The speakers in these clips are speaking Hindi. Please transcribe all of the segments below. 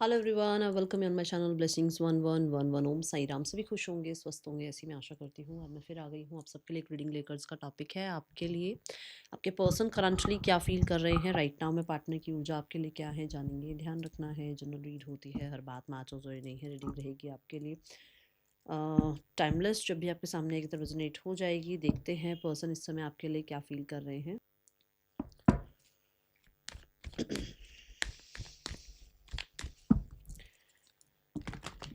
Hello everyone, welcome on my channel blessings 1111 ओम साई राम। सभी खुश होंगे, स्वस्थ होंगे, ऐसी मैं आशा करती हूँ। अब मैं फिर आ गई हूँ आप सबके लिए एक रीडिंग लेकर। इसका टॉपिक है आपके लिए आपके पर्सन करंटली क्या फील कर रहे हैं राइट नाउ में। पार्टनर की ऊर्जा आपके लिए क्या है जानेंगे। ध्यान रखना है, जनरल रीड होती है, हर बात मैच हो जाए नहीं है। रीडिंग रहेगी आपके लिए टाइमलेस। जब भी आपके सामने एक तरफ रेजोनेट हो जाएगी, देखते हैं पर्सन इस समय आपके लिए क्या फील कर रहे हैं।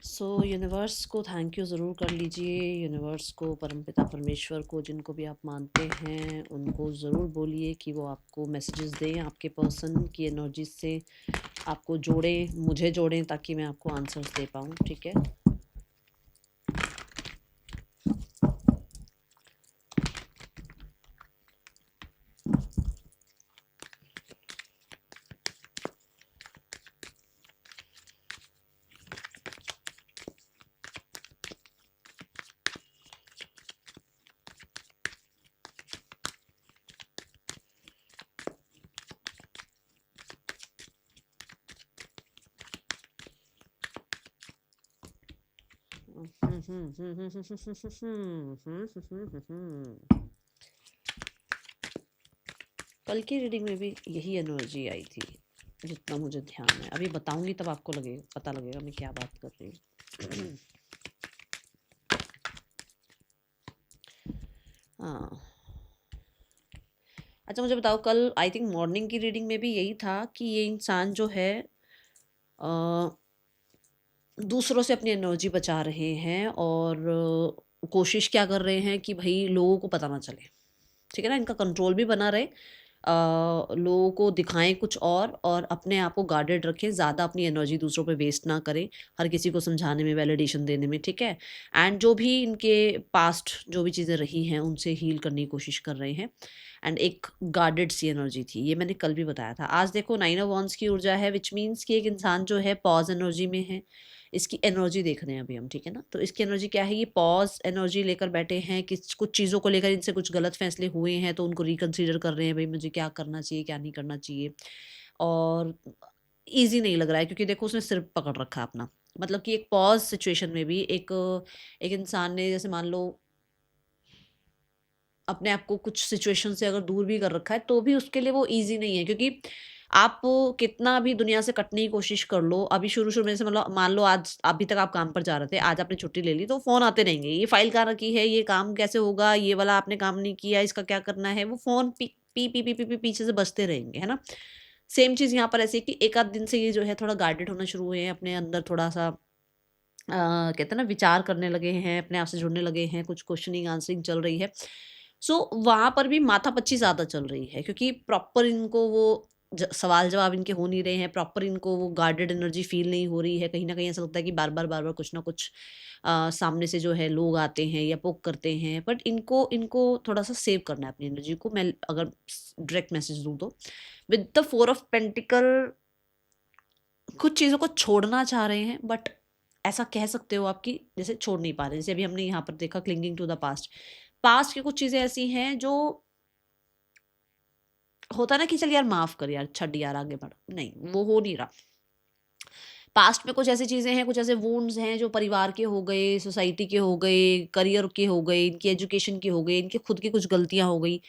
सो यूनिवर्स को थैंक यू ज़रूर कर लीजिए। यूनिवर्स को, परमपिता परमेश्वर को, जिनको भी आप मानते हैं उनको ज़रूर बोलिए कि वो आपको मैसेजेस दें, आपके पर्सन की एनर्जी से आपको जोड़ें, मुझे जोड़ें, ताकि मैं आपको आंसर्स दे पाऊँ। ठीक है। कल की रीडिंग में भी यही एनर्जी आई थी, जितना मुझे ध्यान है। अभी बताऊंगी तब आपको लगेगा, पता लगेगा मैं क्या बात कर रही हूँ। हाँ, अच्छा मुझे बताओ, कल आई थिंक मॉर्निंग की रीडिंग में भी यही था कि ये इंसान जो है दूसरों से अपनी एनर्जी बचा रहे हैं और कोशिश क्या कर रहे हैं कि भाई लोगों को पता ना चले। ठीक है ना, इनका कंट्रोल भी बना रहे, लोगों को दिखाएं कुछ और अपने आप को गार्डेड रखें, ज़्यादा अपनी एनर्जी दूसरों पे वेस्ट ना करें, हर किसी को समझाने में, वैलिडेशन देने में। ठीक है। एंड जो भी इनके पास्ट जो भी चीज़ें रही हैं उनसे हील करने की कोशिश कर रहे हैं। एंड एक गार्डेड सी एनर्जी थी, ये मैंने कल भी बताया था। आज देखो 9 ऑफ वांड्स की ऊर्जा है, विच मीन्स कि एक इंसान जो है पॉज एनर्जी में है। इसकी एनर्जी देख रहे हैं अभी हम। ठीक है ना, तो इसकी एनर्जी क्या है, ये पॉज एनर्जी लेकर बैठे हैं कि कुछ चीज़ों को लेकर इनसे कुछ गलत फैसले हुए हैं तो उनको रिकंसीडर कर रहे हैं, भाई मुझे क्या करना चाहिए, क्या नहीं करना चाहिए। और ईजी नहीं लग रहा है, क्योंकि देखो उसने सिर पकड़ रखा है अपना। मतलब कि एक पॉज सिचुएशन में भी एक एक इंसान ने, जैसे मान लो, अपने आप को कुछ सिचुएशन से अगर दूर भी कर रखा है तो भी उसके लिए वो ईजी नहीं है। क्योंकि आप कितना भी दुनिया से कटने की कोशिश कर लो, अभी शुरू शुरू में से मतलब मान लो आज अभी तक आप काम पर जा रहे थे, आज आपने छुट्टी ले ली तो फोन आते रहेंगे, ये फाइल कहाँ रखी है, ये काम कैसे होगा, ये वाला आपने काम नहीं किया, इसका क्या करना है। वो phone P P P P P, P पीछे से बजते रहेंगे, है ना। सेम चीज यहाँ पर ऐसी है कि एक आध दिन से ये जो है थोड़ा गाइडेड होना शुरू हुए हैं, अपने अंदर थोड़ा सा कहते हैं ना, विचार करने लगे हैं, अपने आप से जुड़ने लगे हैं, कुछ क्वेश्चनिंग आंसरिंग चल रही है। सो वहाँ पर भी माथापच्ची ज़्यादा चल रही है, क्योंकि प्रॉपर इनको वो सवाल जवाब इनके हो नहीं रहे हैं, प्रॉपर इनको वो गार्डेड एनर्जी फील नहीं हो रही है। कहीं ना कहीं ऐसा लगता है कि बार बार कुछ ना कुछ सामने से जो है लोग आते हैं या पोक करते हैं। बट इनको इनको थोड़ा सा सेव करना है अपनी एनर्जी को। मैं अगर डायरेक्ट मैसेज दूँ तो विद द 4 ऑफ पेंटिकल कुछ चीज़ों को छोड़ना चाह रहे हैं, बट ऐसा कह सकते हो आप कि जैसे छोड़ नहीं पा रहे। जैसे अभी हमने यहाँ पर देखा, clinging to the past. Past की कुछ चीज़ें ऐसी हैं जो होता है ना कि चल यार माफ कर, यार छੱਡ, यार आगे बढ़, नहीं वो हो नहीं रहा। पास्ट में कुछ ऐसी चीज़ें हैं, कुछ ऐसे वुंड्स हैं जो परिवार के हो गए, सोसाइटी के हो गए, करियर के हो गए, इनकी एजुकेशन की हो गई, इनकी खुद की कुछ गलतियां हो गई।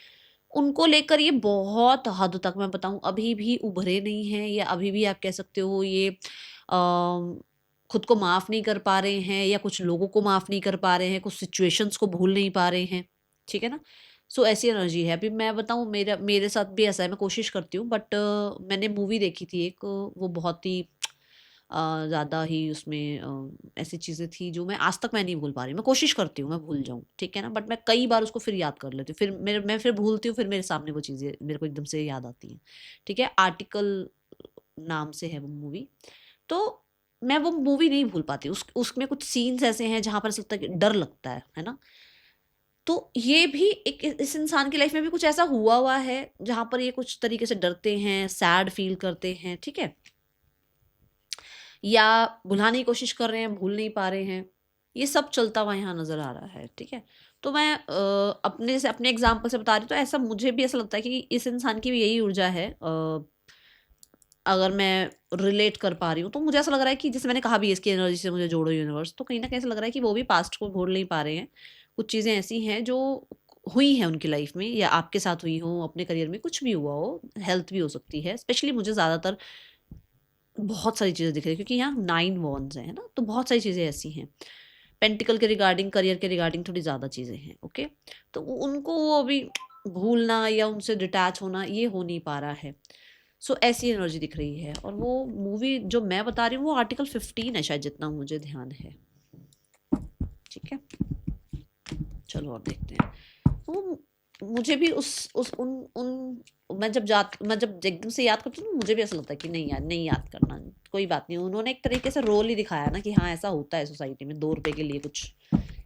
उनको लेकर ये बहुत हद तक, मैं बताऊं, अभी भी उभरे नहीं हैं, या अभी भी आप कह सकते हो ये खुद को माफ़ नहीं कर पा रहे हैं, या कुछ लोगों को माफ़ नहीं कर पा रहे हैं, कुछ सिचुएशंस को भूल नहीं पा रहे हैं। ठीक है ना। सो ऐसी एनर्जी है। अभी मैं बताऊं, मेरा मेरे साथ भी ऐसा है, मैं कोशिश करती हूँ, बट मैंने मूवी देखी थी एक, वो बहुत ही ज़्यादा ही उसमें ऐसी चीज़ें थी जो मैं आज तक नहीं भूल पा रही। मैं कोशिश करती हूँ मैं भूल जाऊँ, ठीक है ना, बट मैं कई बार उसको फिर याद कर लेती हूँ, फिर मैं फिर भूलती हूँ, फिर मेरे सामने वो चीज़ें मेरे को एकदम से याद आती हैं। ठीक है, आर्टिकल नाम से है वो मूवी। तो मैं वो मूवी नहीं भूल पाती। उसमें कुछ सीन्स ऐसे हैं जहाँ पर ऐसा लगता है कि डर लगता है ना। तो ये भी एक इस इंसान की लाइफ में भी कुछ ऐसा हुआ है जहाँ पर ये कुछ तरीके से डरते हैं, सैड फील करते हैं। ठीक है, या भुलाने की कोशिश कर रहे हैं, भूल नहीं पा रहे हैं। ये सब चलता हुआ यहाँ नज़र आ रहा है। ठीक है, तो मैं अपने से अपने एग्जाम्पल से बता रही हूँ, तो ऐसा मुझे भी ऐसा लगता है कि इस इंसान की भी यही ऊर्जा है। अगर मैं रिलेट कर पा रही हूँ, तो मुझे ऐसा लग रहा है कि जैसे मैंने कहा भी इसकी एनर्जी से मुझे जोड़ो यूनिवर्स, तो कहीं न कहीं ऐसा लग रहा है कि वो भी पास्ट को भूल नहीं पा रहे हैं। कुछ चीज़ें ऐसी हैं जो हुई हैं उनकी लाइफ़ में, या आपके साथ हुई हों, अपने करियर में कुछ भी हुआ हो, हेल्थ भी हो सकती है। स्पेशली मुझे ज़्यादातर बहुत सारी चीज़ें दिख रही है, क्योंकि यहाँ 9 वॉन्ड्स हैं, है ना? तो बहुत सारी चीज़ें ऐसी हैं। पेंटिकल के रिगार्डिंग, करियर के रिगार्डिंग थोड़ी ज़्यादा चीज़ें हैं, ओके? तो उनको वो अभी भूलना या उनसे डिटैच होना, ये हो नहीं पा रहा है। सो ऐसी एनर्जी दिख रही है, और वो मूवी जो मैं बता रही हूँ वो आर्टिकल 15 है शायद, जितना मुझे ध्यान है। ठीक है, चलो और देखते हैं। तो मुझे भी उस उन मैं जब एकदम से याद करती हूँ ना, मुझे भी ऐसा लगता है कि नहीं यार, नहीं याद करना, कोई बात नहीं। उन्होंने एक तरीके से रोल ही दिखाया ना कि हाँ, ऐसा होता है सोसाइटी में, 2 रुपए के लिए कुछ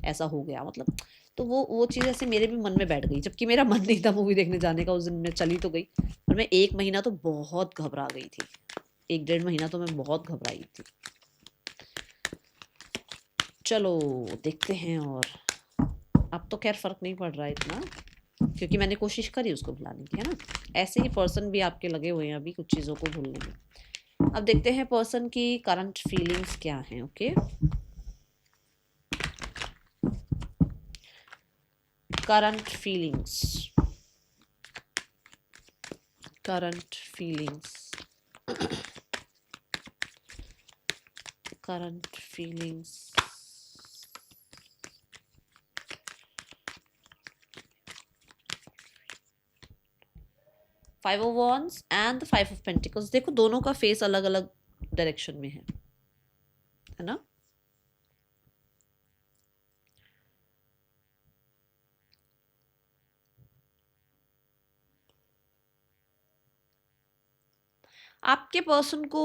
ऐसा हो गया, मतलब। तो वो चीज़ ऐसे मेरे भी मन में बैठ गई, जबकि मेरा मन नहीं था मूवी देखने जाने का। उस दिन मैं चली तो गई, पर मैं 1 महीना तो बहुत घबरा गई थी। 1 डेढ़ महीना तो मैं बहुत घबराई थी। चलो देखते हैं। और अब तो खैर फ़र्क नहीं पड़ रहा है इतना, क्योंकि मैंने कोशिश करी उसको भुलाने की, है ना? ऐसे ही पर्सन भी आपके लगे हुए हैं अभी कुछ चीज़ों को भूलने में। अब देखते हैं पर्सन की करंट फीलिंग्स क्या हैं, okay? Current feelings, current feelings, current feelings. 5 of wands and the 5 of pentacles. देखो दोनों का फेस अलग अलग डायरेक्शन में है ना? आपके पर्सन को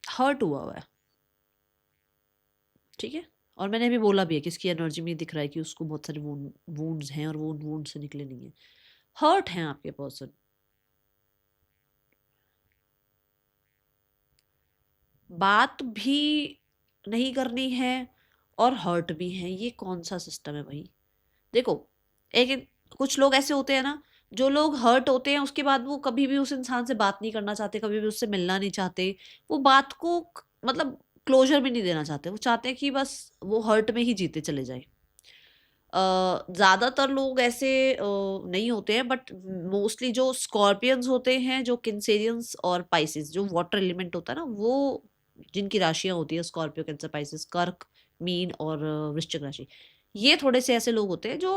हर्ट हुआ है, ठीक है? और मैंने अभी बोला भी है कि इसकी एनर्जी में दिख रहा है कि उसको बहुत सारे वूंड्स हैं, और वो वूंड से निकले नहीं है। हर्ट हैं आपके पर्सन। बात भी नहीं करनी है और हर्ट भी है, ये कौन सा सिस्टम है भाई? देखो, एक कुछ लोग ऐसे होते हैं ना, जो लोग हर्ट होते हैं उसके बाद वो कभी भी उस इंसान से बात नहीं करना चाहते, कभी भी उससे मिलना नहीं चाहते। वो बात को मतलब क्लोजर भी नहीं देना चाहते। वो चाहते हैं कि बस वो हर्ट में ही जीते चले जाए। ज़्यादातर लोग ऐसे नहीं होते हैं, बट मोस्टली जो स्कॉर्पियंस होते हैं, जो किंसेरियंस और पाइसेस, जो वाटर एलिमेंट होता है ना, वो जिनकी राशियां होती है स्कॉर्पियो, कैंसर, पाइसेस, कर्क, मीन और वृश्चिक राशि, ये थोड़े से ऐसे लोग होते हैं जो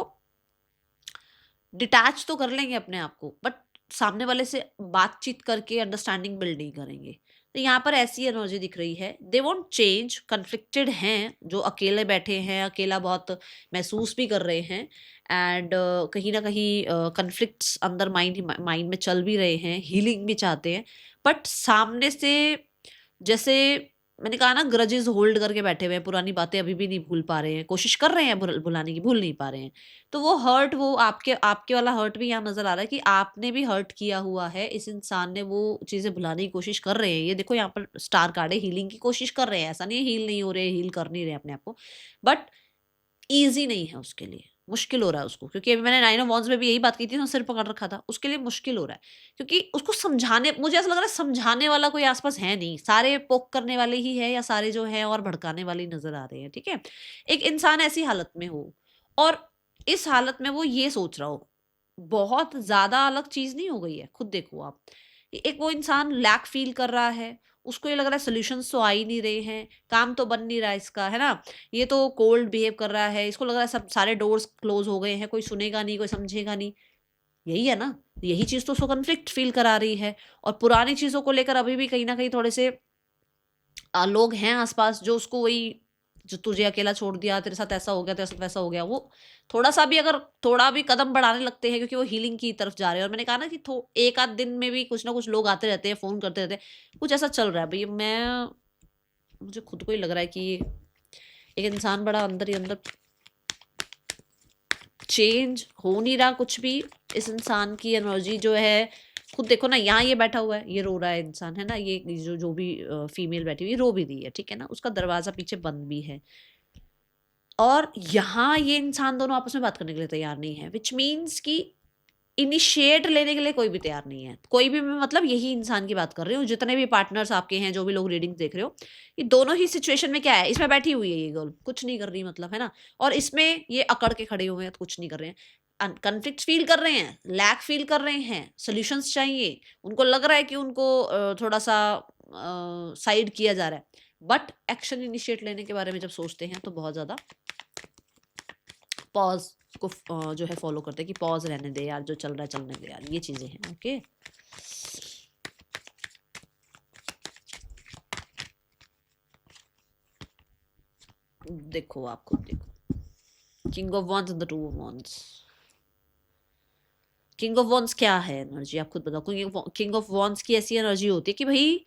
डिटैच तो कर लेंगे अपने आप को, बट सामने वाले से बातचीत करके अंडरस्टैंडिंग बिल्ड नहीं करेंगे। तो यहाँ पर ऐसी एनर्जी दिख रही है, दे वोंट चेंज, कन्फ्लिक्टेड हैं, जो अकेले बैठे हैं, अकेला बहुत महसूस भी कर रहे हैं। एंड कहीं ना कहीं कन्फ्लिक्ट्स अंदर माइंड में चल भी रहे हैं, हीलिंग भी चाहते हैं, बट सामने से जैसे मैंने कहा ना, ग्रजेस होल्ड करके बैठे हुए हैं, पुरानी बातें अभी भी नहीं भूल पा रहे हैं, कोशिश कर रहे हैं भुलाने की, भूल नहीं पा रहे हैं। तो वो हर्ट, वो आपके आपके वाला हर्ट भी यहाँ नजर आ रहा है कि आपने भी हर्ट किया हुआ है, इस इंसान ने वो चीजें भुलाने की कोशिश कर रहे हैं। ये देखो यहाँ पर स्टार कार्ड है, हीलिंग की कोशिश कर रहे हैं, ऐसा नहीं है हील नहीं हो रहे, हील कर नहीं रहे अपने आप को, बट ईज़ी नहीं है उसके लिए, मुश्किल हो रहा है उसको, क्योंकि अभी मैंने 9 ऑफ वांड्स में भी यही बात की थी ना, सिर पकड़ रखा था, उसके लिए मुश्किल हो रहा है। क्योंकि उसको समझाने, मुझे ऐसा लग रहा है समझाने वाला कोई आस-पास है नहीं, सारे पोक करने वाले ही हैं, या सारे जो हैं और भड़काने वाले ही नज़र आ रहे हैं, ठीक है? एक इंसान ऐसी हालत में हो, और इस हालत में वो ये सोच रहा हो, बहुत ज़्यादा अलग चीज़ नहीं हो गई है, खुद देखो आप। एक वो इंसान लैक फ़ील कर रहा है, उसको ये लग रहा है सॉल्यूशंस तो आ ही नहीं रहे हैं, काम तो बन नहीं रहा है इसका, है ना? ये तो कोल्ड बिहेव कर रहा है, इसको लग रहा है सब सारे डोर्स क्लोज हो गए हैं, कोई सुनेगा नहीं, कोई समझेगा नहीं। यही है ना? यही चीज़ तो उसको कॉन्फ्लिक्ट फील करा रही है, और पुरानी चीज़ों को लेकर अभी भी कहीं न कहीं थोड़े से लोग हैं आस-पास जो उसको वही, जो तुझे अकेला छोड़ दिया, तेरे साथ ऐसा हो गया, तेरे साथ वैसा हो गया, वो थोड़ा-सा भी अगर थोड़ा भी कदम बढ़ाने लगते हैं, क्योंकि वो हीलिंग की तरफ जा रहे हैं। और मैंने कहा ना कि थो 1 आध दिन में भी कुछ ना कुछ लोग आते रहते हैं, फ़ोन करते रहते हैं, कुछ ऐसा चल रहा है। भई मुझे खुद को ही लग रहा है कि एक इंसान बड़ा अंदर ही अंदर चेंज हो नहीं रहा कुछ भी। इस इंसान की एनर्जी जो है, खुद देखो ना, यहाँ ये बैठा हुआ है, ये रो रहा है इंसान, है ना? ये जो भी फीमेल बैठी हुई है, रो भी रही है, ठीक है ना? उसका दरवाजा पीछे बंद भी है। और यहाँ ये इंसान दोनों आपस में बात करने के लिए तैयार नहीं है, विच मीन्स कि इनिशिएट लेने के लिए कोई भी तैयार नहीं है। कोई भी, मैं मतलब यही इंसान की बात कर रही हूँ, जितने भी पार्टनर्स आपके हैं, जो भी लोग रीडिंग देख रहे हो, ये दोनों ही सिचुएशन में क्या है, इसमें बैठी हुई है ये गर्ल, कुछ नहीं कर रही, मतलब, है ना। और इसमें ये अकड़ के खड़े हुए हैं, कुछ नहीं कर रहे हैं, कन्फ्लिक्ट फील कर रहे हैं, लैक फील कर रहे हैं, सोल्यूशंस चाहिए, उनको लग रहा है कि उनको थोड़ा सा साइड किया जा रहा है, बट एक्शन इनिशिएट लेने के बारे में जब सोचते हैं तो बहुत ज़्यादा पॉज को जो है फॉलो करते हैं कि पॉज रहने दे यार, जो चल रहा है चलने दे यार, ये चीज़ें हैं। ओके, देखो आप खुद देखो, king of wands and the two of wands. King of wands क्या है एनर्जी, आप खुद बताओ। किंग ऑफ वॉन्स की ऐसी एनर्जी होती है कि भाई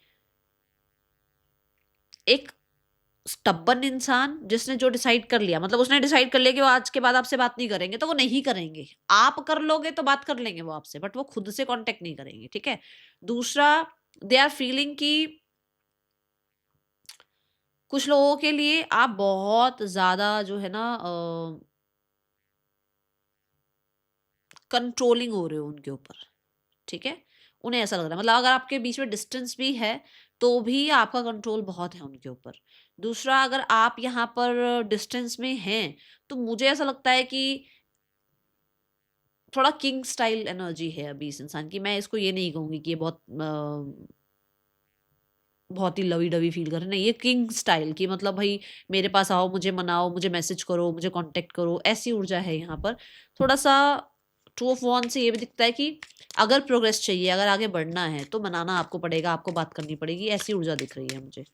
एक स्टब्बन इंसान जिसने जो डिसाइड कर लिया, मतलब उसने डिसाइड कर लिया कि वो आज के बाद आपसे बात नहीं करेंगे, तो वो नहीं करेंगे। आप कर लोगे तो बात कर लेंगे वो आपसे, बट वो खुद से कांटेक्ट नहीं करेंगे, ठीक है। दूसरा, दे आर फीलिंग कि कुछ लोगों के लिए आप बहुत ज्यादा जो है ना कंट्रोलिंग हो रहे हो उनके ऊपर, ठीक है। उन्हें ऐसा लग रहा है, मतलब अगर आपके बीच में डिस्टेंस भी है तो भी आपका कंट्रोल बहुत है उनके ऊपर। दूसरा, अगर आप यहाँ पर डिस्टेंस में हैं तो मुझे ऐसा लगता है कि थोड़ा किंग स्टाइल एनर्जी है अभी इस इंसान की। मैं इसको ये नहीं कहूंगी कि ये बहुत ही लवी डवी फील कर रहे हैं, नहीं, ये किंग स्टाइल की, मतलब भाई मेरे पास आओ, मुझे मनाओ, मुझे मैसेज करो, मुझे कांटेक्ट करो, ऐसी ऊर्जा है यहाँ पर। थोड़ा सा टू ऑफ वॉन्ड से ये भी दिखता है कि अगर प्रोग्रेस चाहिए, अगर आगे बढ़ना है तो मनाना आपको पड़ेगा, आपको बात करनी पड़ेगी, ऐसी ऊर्जा दिख रही है मुझे।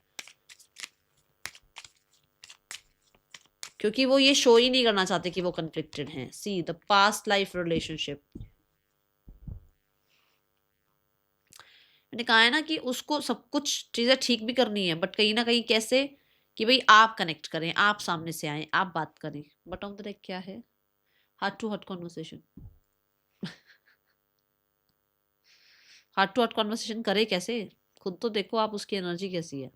क्योंकि वो ये शो ही नहीं करना चाहते कि वो कन्फ्लिक्टेड हैं। See the past life relationship, मैंने कहा है ना कि उसको सब कुछ चीजें ठीक भी करनी है, बट कहीं ना कहीं कैसे कि भाई आप कनेक्ट करें, आप सामने से आए, आप बात करें, बट ऑन द डेक क्या है, heart to heart conversation. Heart to heart conversation करे कैसे, खुद तो देखो आप, उसकी एनर्जी कैसी है।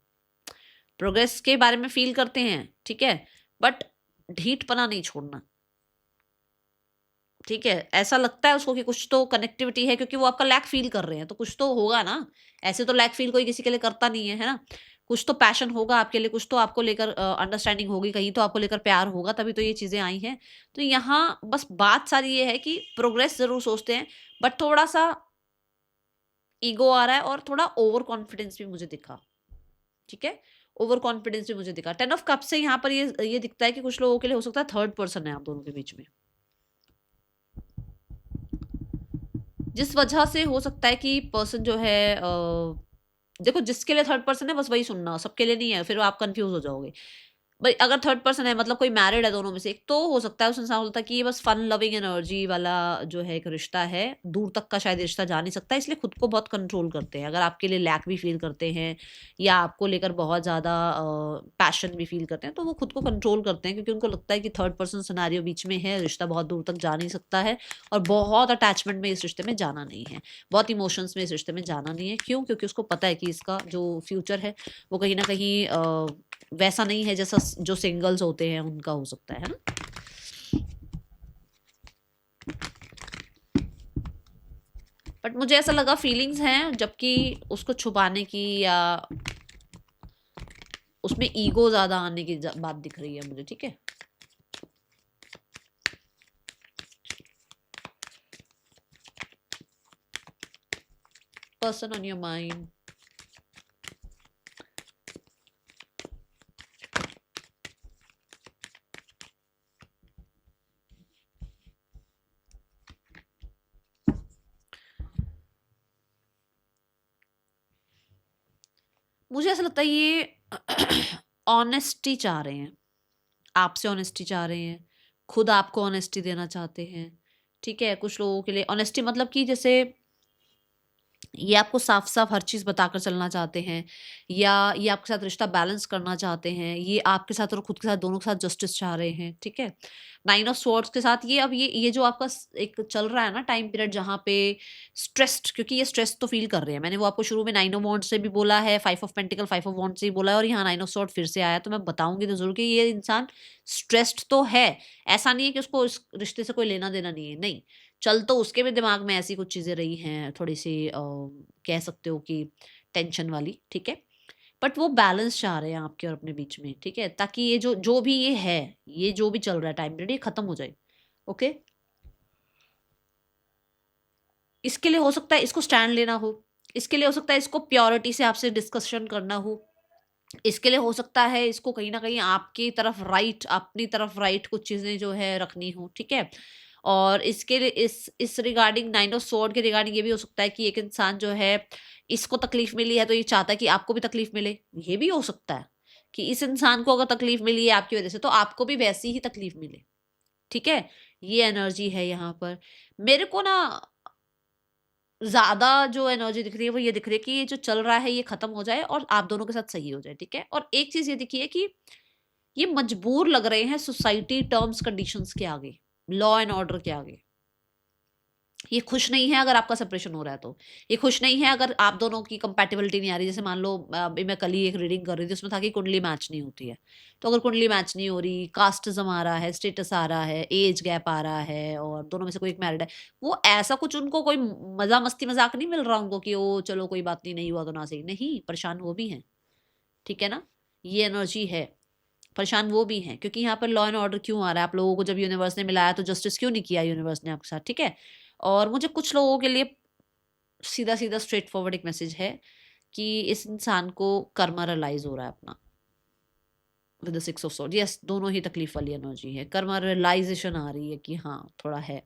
प्रोग्रेस के बारे में फील करते हैं, ठीक है, बट ढीठपना नहीं छोड़ना, ठीक है। ऐसा लगता है उसको कि कुछ तो कनेक्टिविटी है, क्योंकि वो आपका लैक फील कर रहे हैं, तो कुछ तो होगा ना। ऐसे तो लैक फील कोई किसी के लिए करता नहीं है, है ना। कुछ तो पैशन होगा आपके लिए, कुछ तो आपको लेकर अंडरस्टैंडिंग होगी, कहीं तो आपको लेकर प्यार होगा, तभी तो ये चीजें आई हैं। तो यहाँ बस बात सारी ये है कि प्रोग्रेस जरूर सोचते हैं, बट थोड़ा सा ईगो आ रहा है, और थोड़ा ओवर कॉन्फिडेंस भी मुझे दिखा, ठीक है। ओवर कॉन्फिडेंस भी मुझे दिखा। 10 ऑफ कप से यहाँ पर ये दिखता है कि कुछ लोगों के लिए हो सकता है थर्ड पर्सन है आप दोनों के बीच में, जिस वजह से हो सकता है कि पर्सन जो है देखो, जिसके लिए थर्ड पर्सन है बस वही सुनना, सबके लिए नहीं है, फिर आप कंफ्यूज हो जाओगे। भाई अगर थर्ड पर्सन है, मतलब कोई मैरिड है दोनों में से एक, तो हो सकता है उस इंसान बोलता है कि ये बस फन लविंग एनर्जी वाला जो है एक रिश्ता है, दूर तक का शायद रिश्ता जा नहीं सकता, इसलिए खुद को बहुत कंट्रोल करते हैं। अगर आपके लिए लैक भी फील करते हैं या आपको लेकर बहुत ज़्यादा पैशन भी फील करते हैं, तो वो खुद को कंट्रोल करते हैं, क्योंकि उनको लगता है कि थर्ड पर्सन सिनेरियो बीच में है, रिश्ता बहुत दूर तक जा नहीं सकता है, और बहुत अटैचमेंट में इस रिश्ते में जाना नहीं है, बहुत इमोशंस में इस रिश्ते में जाना नहीं है। क्यों? क्योंकि उसको पता है कि इसका जो फ्यूचर है वो कहीं ना कहीं वैसा नहीं है जैसा जो सिंगल्स होते हैं उनका हो सकता है ना। बट मुझे ऐसा लगा फीलिंग्स हैं, जबकि उसको छुपाने की या उसमें ईगो ज्यादा आने की बात दिख रही है मुझे, ठीक है। पर्सन ऑन योर माइंड, मुझे ऐसा लगता है ये ऑनेस्टी चाह रहे हैं, आपसे ऑनेस्टी चाह रहे हैं, खुद आपको ऑनेस्टी देना चाहते हैं, ठीक है। कुछ लोगों के लिए ऑनेस्टी मतलब कि जैसे ये आपको साफ-साफ हर चीज़ बताकर चलना चाहते हैं, या ये आपके साथ रिश्ता बैलेंस करना चाहते हैं, ये आपके साथ और खुद के साथ दोनों के साथ जस्टिस चाह रहे हैं, ठीक है? नाइन ऑफ स्वॉर्ड्स के साथ ये अब ये जो आपका एक चल रहा है ना टाइम पीरियड, जहाँ पे स्ट्रेस्ड, क्योंकि ये स्ट्रेस तो फील कर रहे हैं। मैंने वो आपको शुरू में नाइन ऑफ वॉन्ड्स से भी बोला है, five of pentacle, five of wands से भी बोला है, और यहाँ नाइन ऑफ स्वॉर्ड फिर से आया, तो मैं बताऊंगी तो जरूर कि ये इंसान स्ट्रेस्ड तो है। ऐसा नहीं है कि उसको इस रिश्ते से कोई लेना देना नहीं है, नहीं। चल तो उसके भी दिमाग में ऐसी कुछ चीज़ें रही हैं, थोड़ी-सी कह सकते हो कि टेंशन वाली, ठीक है? बट वो बैलेंस चाह रहे हैं आपके और अपने बीच में, ठीक है? ताकि ये जो जो भी ये है, ये जो भी चल रहा है टाइम पीरियड, ये खत्म हो जाए, ओके? इसके लिए हो सकता है इसको स्टैंड लेना हो, इसके लिए हो सकता है इसको प्योरिटी से आपसे डिस्कशन करना हो, इसके लिए हो सकता है इसको कहीं न कहीं आपकी तरफ राइट, अपनी तरफ राइट कुछ चीज़ें जो है रखनी हो, ठीक है? और इसके लिए इस रिगार्डिंग नाइन ऑफ स्वॉर्ड के रिगार्डिंग ये भी हो सकता है कि एक इंसान जो है, इसको तकलीफ मिली है तो ये चाहता है कि आपको भी तकलीफ मिले। ये भी हो सकता है कि इस इंसान को अगर तकलीफ मिली है आपकी वज़ह से, तो आपको भी वैसी ही तकलीफ मिले, ठीक है? ये एनर्जी है यहाँ पर। मेरे को ना ज़्यादा जो एनर्जी दिख रही है वो ये दिख रही है कि ये जो चल रहा है ये खत्म हो जाए और आप दोनों के साथ सही हो जाए, ठीक है? और एक चीज़ ये दिखी है कि ये मजबूर लग रहे हैं सोसाइटी टर्म्स कंडीशंस के आगे, लॉ एंड ऑर्डर के आगे। ये खुश नहीं है अगर आपका सेपरेशन हो रहा है तो। ये खुश नहीं है अगर आप दोनों की कंपैटिबिलिटी नहीं आ रही। जैसे मान लो अभी मैं कल ही एक रीडिंग कर रही थी, उसमें था कि कुंडली मैच नहीं होती है। तो अगर कुंडली मैच नहीं हो रही, कास्टिज़्म आ रहा है, स्टेटस आ रहा है, एज गैप आ रहा है और दोनों में से कोई एक मैरिड है, वो ऐसा कुछ उनको कोई मज़ा मस्ती मज़ाक नहीं मिल रहा उनको कि ओह चलो कोई बात नहीं, नहीं हुआ तो ना सही। नहीं, परेशान वो भी हैं, ठीक है ना? ये एनर्जी है। परेशान वो भी हैं, क्योंकि यहाँ पर लॉ एंड ऑर्डर क्यों आ रहा है? आप लोगों को जब यूनिवर्स ने मिलाया तो जस्टिस क्यों नहीं किया यूनिवर्स ने आपके साथ, ठीक है? और मुझे कुछ लोगों के लिए सीधा-सीधा स्ट्रेट फॉरवर्ड एक मैसेज है कि इस इंसान को कर्मा रियलाइज़ हो रहा है अपना, with the six of sword. Yes, दोनों ही तकलीफ वाली एनर्जी है। कर्मा रियलाइज़ेशन आ रही है कि हाँ, थोड़ा है,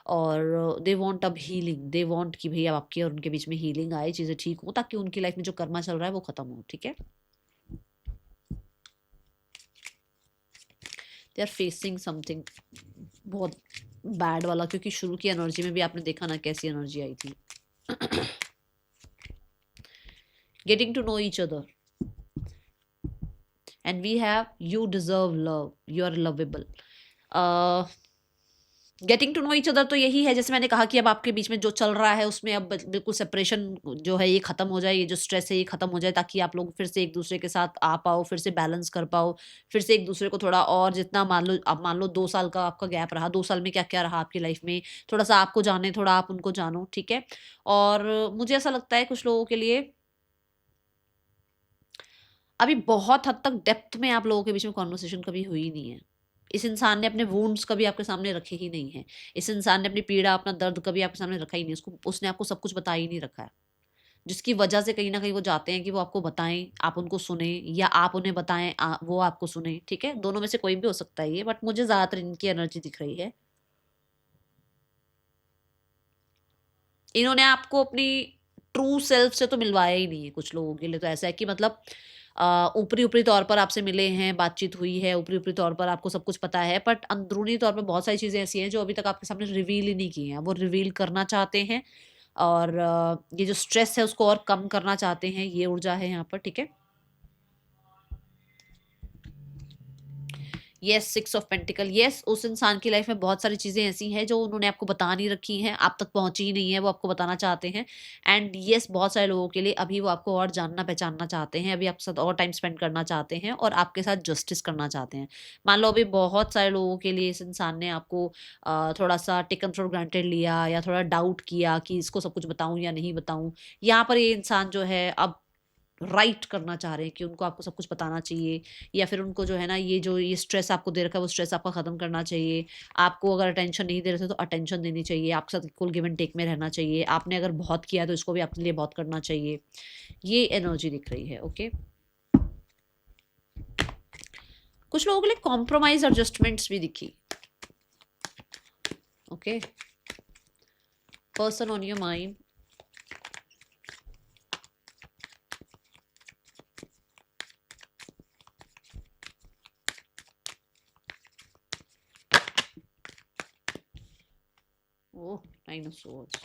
और दे वांट अब हीलिंग, दे वांट कि भई अब आपके और उनके बीच में हीलिंग आए, चीज़ें ठीक हों, ताकि उनकी लाइफ में जो कर्मा चल रहा है वो खत्म हो, ठीक है? दे आर फेसिंग समथिंग बहुत बैड वाला, क्योंकि शुरू की एनर्जी में भी आपने देखा ना कैसी एनर्जी आई थी। Getting to know each other, and we have you deserve love, you are lovable. Getting to know each other तो यही है, जैसे मैंने कहा कि अब आपके बीच में जो चल रहा है उसमें अब बिल्कुल सेपरेशन जो है ये खत्म हो जाए, ये जो स्ट्रेस है ये खत्म हो जाए, ताकि आप लोग फिर से एक दूसरे के साथ आ पाओ, फिर से बैलेंस कर पाओ, फिर से एक दूसरे को थोड़ा और, जितना मान लो अब मान लो 2 साल का आपका गैप रहा, 2 साल में क्या क्या रहा आपकी लाइफ में, थोड़ा सा आपको जाने, थोड़ा आप उनको जानो, ठीक है? और मुझे ऐसा लगता है कुछ लोगों के लिए अभी बहुत हद तक डेप्थ में आप लोगों के बीच में कॉन्वर्सेशन कभी हुई नहीं है। इस इंसान ने अपने वुंड्स कभी आपके सामने रखे ही नहीं हैं। इस इंसान ने अपनी पीड़ा, अपना दर्द कभी आपके सामने रखा ही नहीं। उसने आपको सब कुछ बता ही नहीं रखा है। जिसकी वजह से कहीं न कहीं वो चाहते हैं कि वो आपको बताएँ, आप उनको सुनें, या आप उन्हें बताएँ, वो आपको सुनें, ठीक है? दोनों में से कोई भी हो सकता है ये, बट मुझे ज़्यादातर इनकी एनर्जी दिख रही है। इन्होंने आपको अपनी ट्रू सेल्फ से तो मिलवाया ही नहीं है। कुछ लोगों के लिए तो ऐसा है कि मतलब ऊपरी-ऊपरी तौर पर आपसे मिले हैं, बातचीत हुई है, ऊपरी-ऊपरी तौर पर आपको सब कुछ पता है, बट अंदरूनी तौर पे बहुत सारी चीज़ें ऐसी हैं जो अभी तक आपके सामने रिवील ही नहीं की हैं। वो रिवील करना चाहते हैं, और ये जो स्ट्रेस है उसको और कम करना चाहते हैं, ये ऊर्जा है यहाँ पर, ठीक है? Yes, six of pentacle, yes, उस इंसान की लाइफ में बहुत सारी चीज़ें ऐसी हैं जो उन्होंने आपको बता नहीं रखी हैं, आप तक पहुँची ही नहीं है, वो आपको बताना चाहते हैं। एंड येस, बहुत सारे लोगों के लिए अभी वो आपको और जानना पहचानना चाहते हैं, अभी आपके साथ और टाइम स्पेंड करना चाहते हैं और आपके साथ जस्टिस करना चाहते हैं। मान लो अभी बहुत सारे लोगों के लिए इस इंसान ने आपको थोड़ा-सा टेकन फॉर ग्रांटेड लिया, या थोड़ा डाउट किया कि इसको सब कुछ बताऊँ या नहीं बताऊँ। यहाँ पर ये इंसान जो है अब राइट करना चाह रहे हैं कि उनको आपको सब कुछ बताना चाहिए, या फिर उनको जो है ना ये जो ये स्ट्रेस आपको दे रखा है वो स्ट्रेस आपका ख़त्म करना चाहिए। आपको अगर अटेंशन नहीं दे रहे थे तो अटेंशन देनी चाहिए, आपके साथ इक्वल गिव एंड टेक में रहना चाहिए। आपने अगर बहुत किया तो इसको भी आपके लिए बहुत करना चाहिए। ये एनर्जी दिख रही है, ओके? कुछ लोगों के लिए कॉम्प्रोमाइज़ एडजस्टमेंट्स भी दिखी, okay? Person on your mind, oh, nine of swords.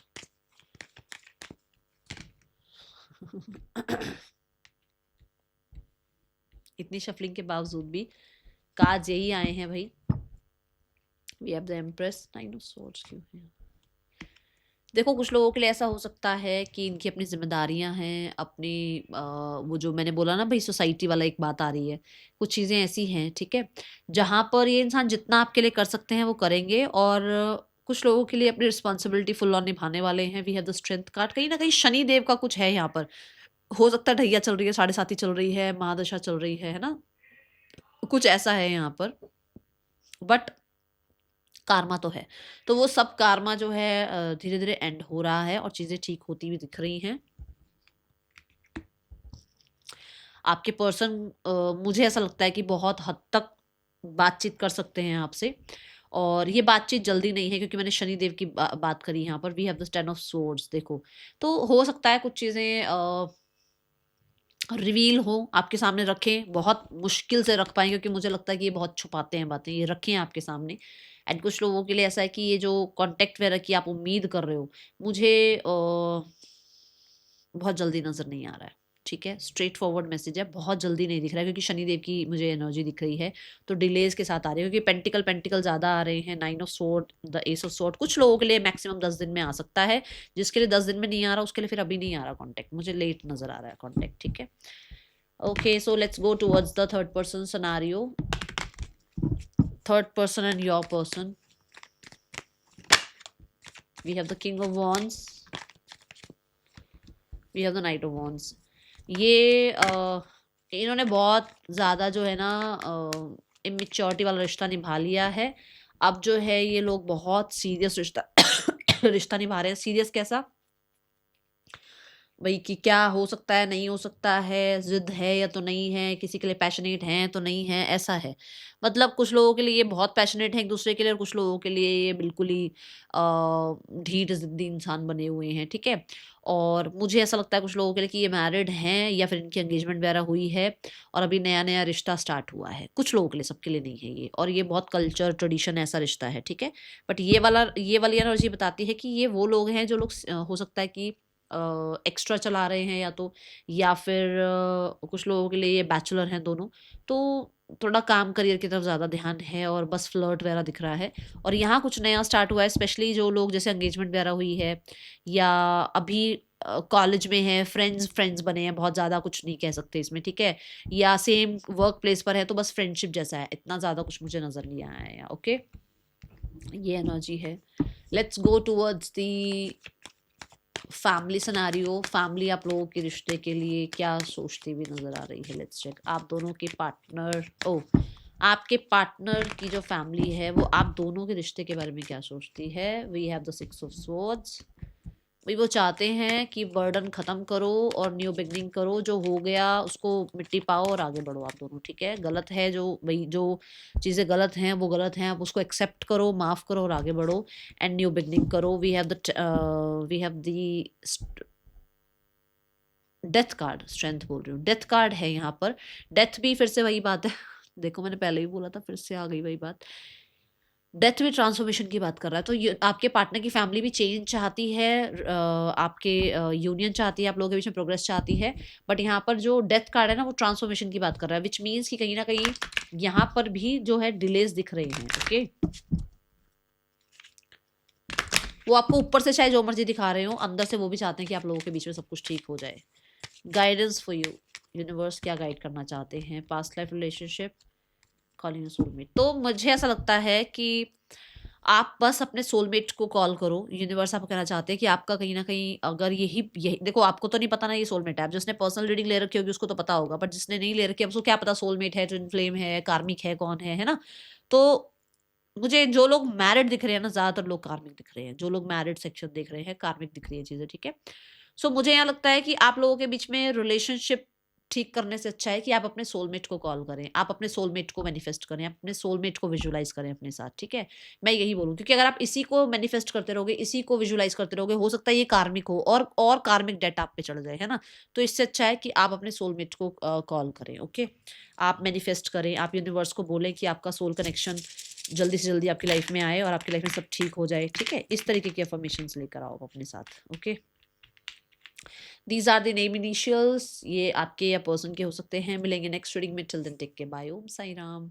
इतनी शफलिंग के बावजूद भी कार्ड्स यही आए हैं भाई। We have the empress, nine of swords क्यों है? देखो कुछ लोगों के लिए ऐसा हो सकता है कि इनकी अपनी जिम्मेदारियां हैं, अपनी वो जो मैंने बोला ना भाई सोसाइटी वाला एक बात आ रही है, कुछ चीज़ें ऐसी हैं, ठीक है, जहाँ पर ये इंसान जितना आपके लिए कर सकते हैं वो करेंगे, और कुछ लोगों के लिए अपनी रिस्पॉन्सिबिलिटी फुल ऑन निभाने वाले हैं। We have the strength card, कहीं ना कहीं शनि देव का कुछ है यहाँ पर। हो सकता है ढैया चल रही है, साढ़े साथी चल रही है, महादशा चल रही है ना, कुछ ऐसा है यहाँ पर, बट कार्मा तो है। तो वो सब कार्मा जो है धीरे धीरे एंड हो रहा है और चीज़ें ठीक होती हुई दिख रही हैं। आपके पर्सन मुझे ऐसा लगता है कि बहुत हद तक बातचीत कर सकते हैं आपसे, और ये बातचीत जल्दी नहीं है क्योंकि मैंने शनिदेव की बात करी यहाँ पर। We have the ten of swords, देखो तो हो सकता है कुछ चीज़ें रिवील हो, आपके सामने रखें, बहुत मुश्किल से रख पाएँ क्योंकि मुझे लगता है कि ये बहुत छुपाते हैं बातें, ये रखें आपके सामने। एंड कुछ लोगों के लिए ऐसा है कि ये जो कॉन्टेक्ट वगैरह की आप उम्मीद कर रहे हो, मुझे बहुत जल्दी नज़र नहीं आ रहा है, ठीक है, स्ट्रेट फॉरवर्ड मैसेज है, बहुत जल्दी नहीं दिख रहा है क्योंकि शनिदेव की मुझे एनर्जी दिख रही है, तो डिलेज के साथ आ रही है क्योंकि पेंटिकल पेंटिकल ज़्यादा आ रहे हैं, nine of sword, the S of sword. कुछ लोगों के लिए मैक्सिमम 10 दिन में आ सकता है, जिसके लिए 10 दिन में नहीं आ रहा उसके लिए फिर अभी नहीं आ रहा कॉन्टैक्ट, मुझे लेट नज़र आ रहा है कॉन्टैक्ट, ठीक है। Okay, so let's go towards the third person scenario. Third person and your person. We have the King of Wands. We have the Knight of Wands. ये इन्होंने बहुत ज़्यादा जो है ना इमेच्योरिटी वाला रिश्ता निभा लिया है। अब जो है ये लोग बहुत सीरियस रिश्ता रिश्ता निभा रहे हैं। सीरियस कैसा भाई, कि क्या हो सकता है, नहीं हो सकता है, जिद है या तो नहीं है, किसी के लिए पैशनेट हैं तो नहीं है, ऐसा है। मतलब कुछ लोगों के लिए ये बहुत पैशनेट है एक दूसरे के लिए, और कुछ लोगों के लिए ये बिल्कुल ही ढीठ जिद्दी इंसान बने हुए हैं, ठीक है। और मुझे ऐसा लगता है कुछ लोगों के लिए कि ये मैरिड हैं या फिर इनकी एंगेजमेंट वगैरह हुई है और अभी नया नया रिश्ता स्टार्ट हुआ है। कुछ लोगों के लिए, सबके लिए नहीं है ये, और ये बहुत कल्चर ट्रेडिशन ऐसा रिश्ता है, ठीक है। बट ये वाली एनर्जी बताती है कि ये वो लोग हैं जो लोग हो सकता है कि एक्स्ट्रा चला रहे हैं, या तो या फिर कुछ लोगों के लिए ये बैचलर हैं दोनों, तो थोड़ा काम करियर की तरफ ज़्यादा ध्यान है और बस फ्लर्ट वगैरह दिख रहा है। और यहाँ कुछ नया स्टार्ट हुआ है, स्पेशली जो लोग जैसे एंगेजमेंट वगैरह हुई है या अभी कॉलेज में है, फ्रेंड्स फ्रेंड्स बने हैं, बहुत ज़्यादा कुछ नहीं कह सकते इसमें, ठीक है, या सेम वर्क प्लेस पर है तो बस फ्रेंडशिप जैसा है, इतना ज़्यादा कुछ मुझे नज़र नहीं आया है। ओके, ये एनर्जी है। Let's go towards the family scenario. Family आप लोगों के रिश्ते के लिए क्या सोचती हुई नजर आ रही है? Let's check. आप दोनों के पार्टनर, आपके पार्टनर की जो फैमिली है वो आप दोनों के रिश्ते के बारे में क्या सोचती है? We have the six of swords. भाई वो चाहते हैं कि बर्डन ख़त्म करो और न्यू बिगनिंग करो, जो हो गया उसको मिट्टी पाओ और आगे बढ़ो आप दोनों, ठीक है। गलत है जो भाई, जो चीज़ें गलत हैं वो गलत हैं, आप उसको एक्सेप्ट करो, माफ़ करो और आगे बढ़ो एंड न्यू बिगनिंग करो। We have the death card, strength बोल रही हूँ, डेथ कार्ड है यहाँ पर। डेथ भी फिर से वही बात है देखो मैंने पहले ही बोला था, फिर से आ गई वही बात। डेथ भी ट्रांसफॉर्मेशन की बात कर रहा है, तो ये आपके पार्टनर की फैमिली भी चेंज चाहती है, आपके यूनियन चाहती है, आप लोगों के बीच में प्रोग्रेस चाहती है। बट यहाँ पर जो डेथ कार्ड है ना वो ट्रांसफॉर्मेशन की बात कर रहा है, विच मीन्स कि कहीं ना कहीं यहाँ पर भी जो है डिलेज दिख रहे हैं। ओके, वो आपको ऊपर से चाहे जो मर्जी दिखा रहे हो, अंदर से वो भी चाहते हैं कि आप लोगों के बीच में सब कुछ ठीक हो जाए। गाइडेंस फॉर यू, यूनिवर्स क्या गाइड करना चाहते हैं? Past life relationship, calling soulmate. तो मुझे ऐसा लगता है कि आप बस अपने सोलमेट को कॉल करो। यूनिवर्स आपको कहना चाहते हैं कि आपका कहीं ना कहीं, अगर यही देखो, आपको तो नहीं पता ना ये सोलमेट है, आप जिसने पर्सनल रीडिंग ले रखी होगी उसको तो पता होगा, बट जिसने नहीं ले रखी है उसको क्या पता सोलमेट है, ट्विन फ्लेम है, कार्मिक है, कौन है ना। तो मुझे जो लोग मैरिड दिख रहे हैं ना, ज्यादातर लोग कार्मिक दिख रहे हैं, जो लोग मैरिड सेक्शन देख रहे हैं कार्मिक दिख रही है चीजें, ठीक है। सो मुझे यहाँ लगता है कि आप लोगों के बीच में रिलेशनशिप ठीक करने से अच्छा है कि आप अपने सोलमेट को कॉल करें, आप अपने सोलमेट को मैनिफेस्ट करें, अपने सोलमेट को विजुलाइज करें अपने साथ, ठीक है। मैं यही बोलूँ, क्योंकि अगर आप इसी को मैनिफेस्ट करते रहोगे, इसी को विजुलाइज करते रहोगे, हो सकता है ये कार्मिक हो और कार्मिक डेट आप पे चढ़ जाए, है ना। तो इससे अच्छा है कि आप अपने सोलमेट को कॉल करें। ओके, आप मैनिफेस्ट करें, आप यूनिवर्स को बोलें कि आपका सोल कनेक्शन जल्दी से जल्दी आपकी लाइफ में आए और आपकी लाइफ में सब ठीक हो जाए, ठीक है। इस तरीके की अफर्मेशंस लेकर आओ अपने साथ। Okay, these are the name initials, ये आपके या पर्सन के हो सकते हैं। मिलेंगे नेक्स्ट रीडिंग में, till then take care, bye, Om Sai Ram.